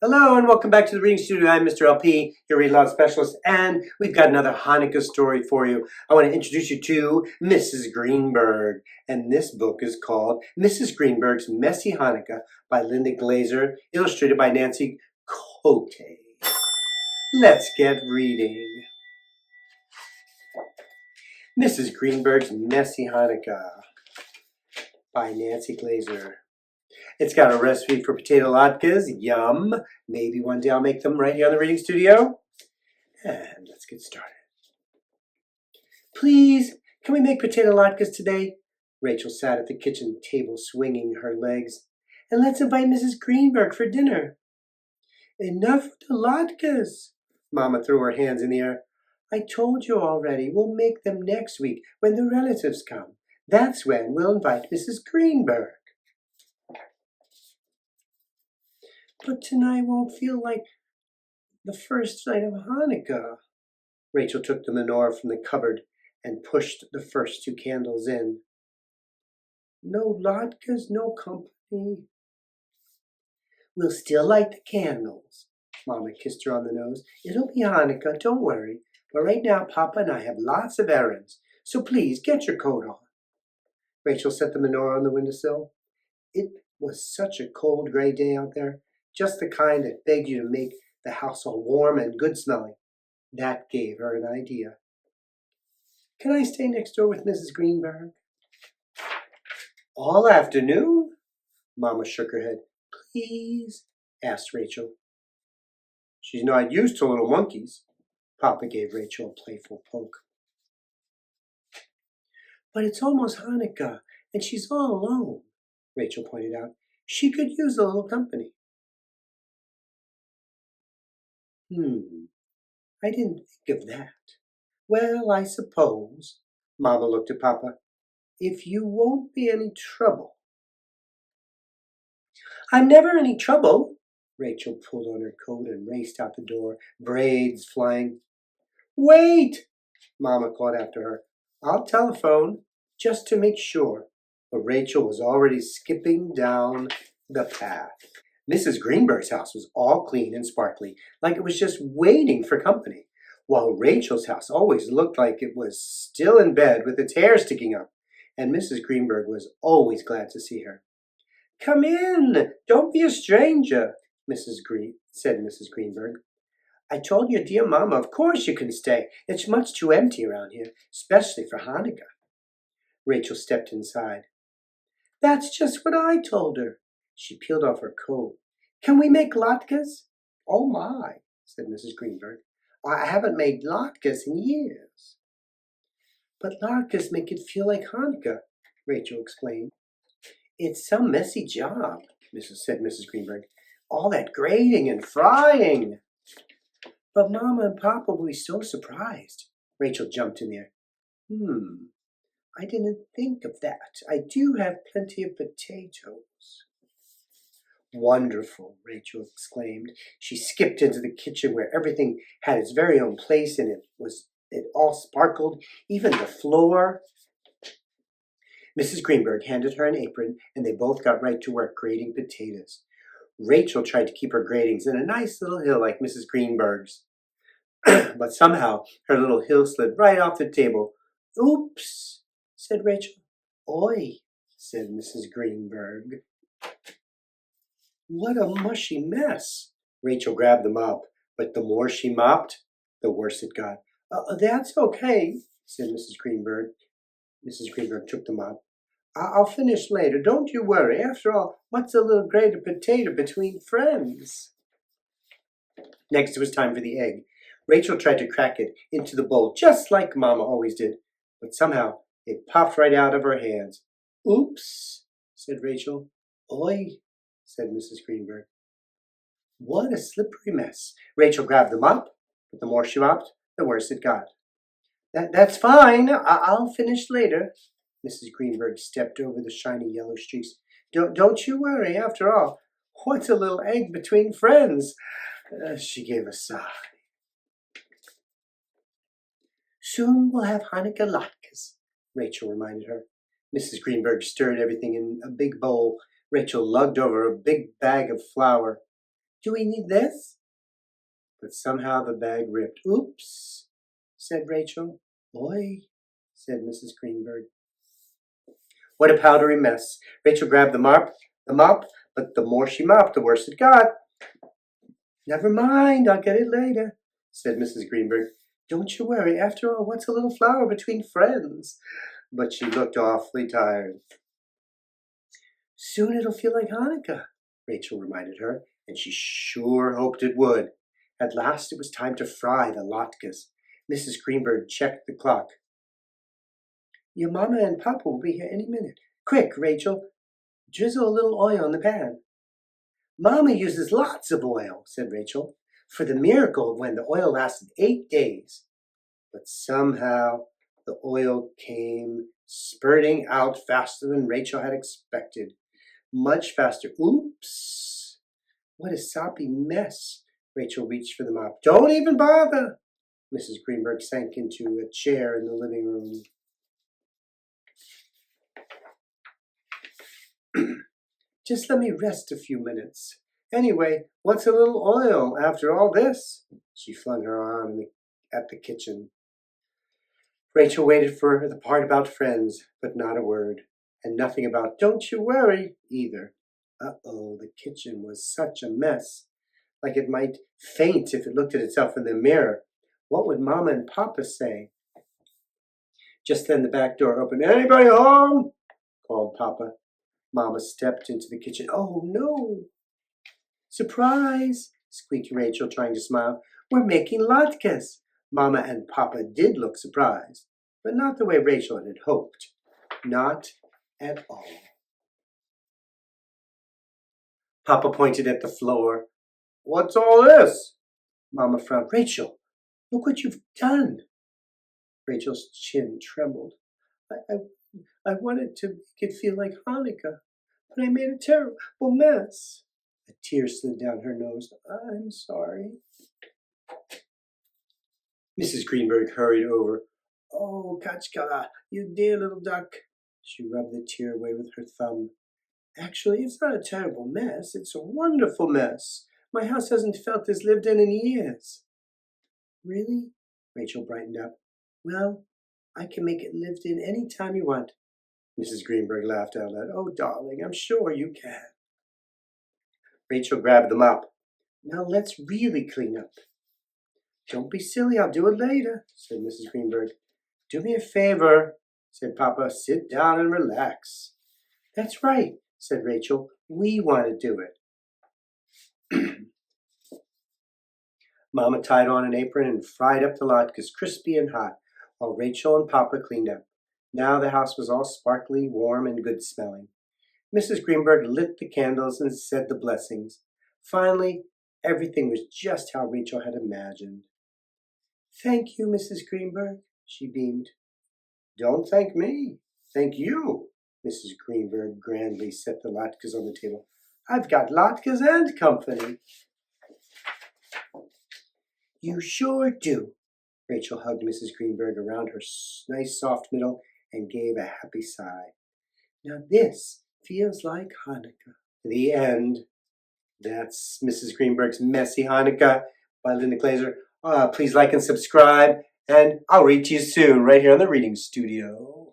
Hello and welcome back to the Reading Studio. I'm Mr. LP, your Read Aloud Specialist, and we've got another Hanukkah story for you. I want to introduce you to Mrs. Greenberg, and this book is called Mrs. Greenberg's Messy Hanukkah by Linda Glaser, illustrated by Nancy Cote. Let's get reading. Mrs. Greenberg's Messy Hanukkah by Nancy Glaser. It's got a recipe for potato latkes. Yum. Maybe one day I'll make them right here on the Reading Studio. And let's get started. Please, can we make potato latkes today? Rachel sat at the kitchen table swinging her legs. And let's invite Mrs. Greenberg for dinner. Enough of the latkes. Mama threw her hands in the air. I told you already, we'll make them next week when the relatives come. That's when we'll invite Mrs. Greenberg. But tonight won't feel like the first night of Hanukkah. Rachel took the menorah from the cupboard and pushed the first two candles in. No latkes, no company. We'll still light the candles. Mama kissed her on the nose. It'll be Hanukkah, don't worry. But right now, Papa and I have lots of errands, so please get your coat on. Rachel set the menorah on the windowsill. It was such a cold, gray day out there. Just the kind that begged you to make the house all warm and good-smelling. That gave her an idea. Can I stay next door with Mrs. Greenberg? All afternoon? Mama shook her head. Please? Asked Rachel. She's not used to little monkeys. Papa gave Rachel a playful poke. But it's almost Hanukkah, and she's all alone, Rachel pointed out. She could use a little company. I didn't think of that. Well, I suppose, Mama looked at Papa, if you won't be any trouble. I'm never any trouble. Rachel pulled on her coat and raced out the door, braids flying. Wait, Mama called after her. I'll telephone, just to make sure. But Rachel was already skipping down the path. Mrs. Greenberg's house was all clean and sparkly, like it was just waiting for company, while Rachel's house always looked like it was still in bed with its hair sticking up, and Mrs. Greenberg was always glad to see her. Come in, don't be a stranger, said Mrs. Greenberg. I told your dear Mama, of course you can stay. It's much too empty around here, especially for Hanukkah. Rachel stepped inside. That's just what I told her. She peeled off her coat. Can we make latkes? Oh my, said Mrs. Greenberg. I haven't made latkes in years. But latkes make it feel like Hanukkah, Rachel explained. It's some messy job, said Mrs. Greenberg. All that grating and frying. But Mama and Papa will be so surprised. Rachel jumped in there. I didn't think of that. I do have plenty of potatoes. Wonderful, Rachel exclaimed. She skipped into the kitchen where everything had its very own place and it all sparkled, even the floor. Mrs. Greenberg handed her an apron and they both got right to work grating potatoes. Rachel tried to keep her gratings in a nice little hill like Mrs. Greenberg's. But somehow her little hill slid right off the table. Oops, said Rachel. Oi, said Mrs. Greenberg. What a mushy mess. Rachel grabbed the mop, but the more she mopped, the worse it got. That's okay, said Mrs. Greenberg. Mrs. Greenberg took the mop. I'll finish later, don't you worry. After all, what's a little grated potato between friends? Next, it was time for the egg. Rachel tried to crack it into the bowl, just like Mama always did, but somehow it popped right out of her hands. Oops, said Rachel. Oi, said Mrs. Greenberg. What a slippery mess. Rachel grabbed the mop, but the more she mopped, the worse it got. That's fine. I'll finish later. Mrs. Greenberg stepped over the shiny yellow streaks. Don't you worry. After all, what's a little egg between friends? She gave a sigh. Soon we'll have Hanukkah latkes, Rachel reminded her. Mrs. Greenberg stirred everything in a big bowl. Rachel lugged over a big bag of flour. Do we need this? But somehow the bag ripped. Oops, said Rachel. Oi, said Mrs. Greenberg. What a powdery mess. Rachel grabbed the mop, but the more she mopped, the worse it got. Never mind, I'll get it later, said Mrs. Greenberg. Don't you worry. After all, what's a little flower between friends? But she looked awfully tired. Soon it'll feel like Hanukkah, Rachel reminded her, and she sure hoped it would. At last it was time to fry the latkes. Mrs. Greenberg checked the clock. Your mama and papa will be here any minute. Quick, Rachel, drizzle a little oil on the pan. Mama uses lots of oil, said Rachel, for the miracle of when the oil lasted 8 days. But somehow the oil came spurting out faster than Rachel had expected. Much faster. Oops! What a soppy mess. Rachel reached for the mop. Don't even bother! Mrs. Greenberg sank into a chair in the living room. Just let me rest a few minutes. Anyway, what's a little oil after all this? She flung her arm at the kitchen. Rachel waited for the part about friends, but not a word, and nothing about don't you worry either. Uh-oh, the kitchen was such a mess, like it might faint if it looked at itself in the mirror. What would Mama and Papa say? Just then the back door opened. Anybody home? Called Papa. Mama stepped into the kitchen. Oh, no. Surprise, squeaked Rachel, trying to smile. We're making latkes. Mama and Papa did look surprised, but not the way Rachel had hoped. Not at all. Papa pointed at the floor. What's all this? Mama frowned. Rachel, look what you've done. Rachel's chin trembled. I wanted to make it feel like Hanukkah, but I made a terrible mess. A tear slid down her nose. I'm sorry. Mrs. Greenberg hurried over. Oh, Kachka, you dear little duck. She rubbed the tear away with her thumb. Actually, it's not a terrible mess. It's a wonderful mess. My house hasn't felt as lived in years. Really? Rachel brightened up. Well, I can make it lived in any time you want. Mrs. Greenberg laughed out loud. Oh, darling, I'm sure you can. Rachel grabbed the mop. Now let's really clean up. Don't be silly, I'll do it later, said Mrs. Greenberg. Do me a favor, said Papa. Sit down and relax. That's right, said Rachel. We want to do it. Mama tied on an apron and fried up the latkes crispy and hot, while Rachel and Papa cleaned up. Now the house was all sparkly, warm, and good-smelling. Mrs. Greenberg lit the candles and said the blessings. Finally, everything was just how Rachel had imagined. Thank you, Mrs. Greenberg, she beamed. Don't thank me. Thank you. Mrs. Greenberg grandly set the latkes on the table. I've got latkes and company. You sure do. Rachel hugged Mrs. Greenberg around her nice soft middle and gave a happy sigh. Now this feels like Hanukkah. The end. That's Mrs. Greenberg's Messy Hanukkah by Linda Glaser. Please like and subscribe, and I'll read to you soon right here on the Reading Studio.